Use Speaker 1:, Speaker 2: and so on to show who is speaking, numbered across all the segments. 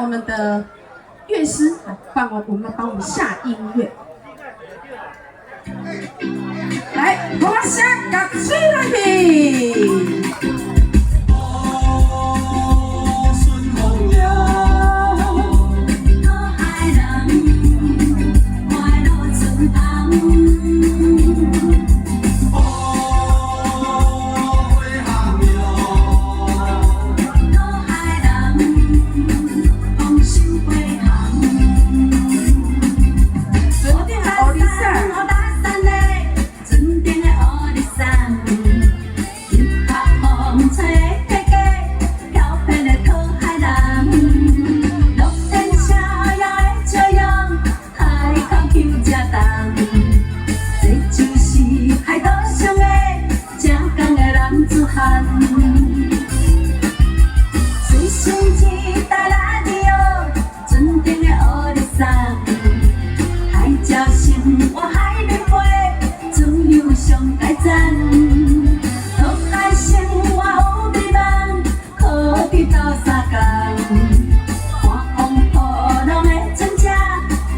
Speaker 1: 我们的乐师帮我们下音乐。来，我先甲吹落去。 随身一台 radio， 纯正的欧丽桑，海鸟生活海面飞，自由上大赞。岛海生活有美梦，可比斗相共。看风波浪的船只，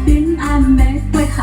Speaker 1: 平安的飞航。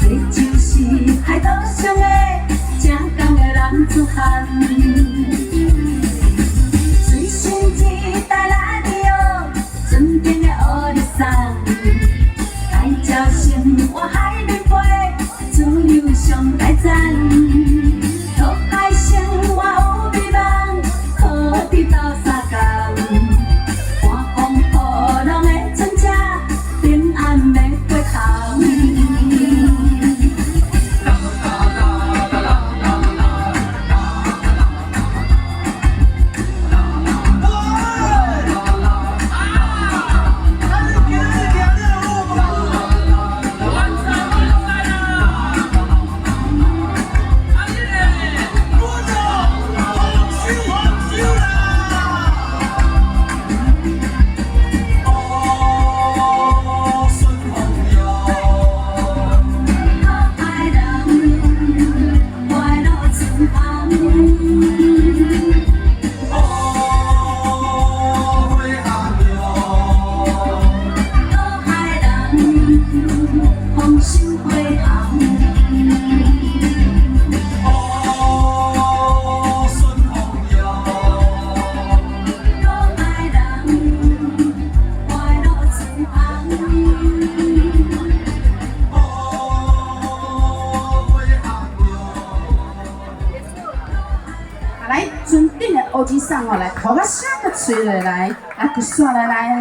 Speaker 1: 这就是海岛上的正港的男子汉。随身一台 radio， 纯正的欧丽桑，海鸟生活海面飞，自由上大赞。岛海生活有美梦，可比斗相共。看风波浪的船只，平安的飞航。 来，尊顶的欧吉桑哦，来，给我下个嘴来，来，个刷来来。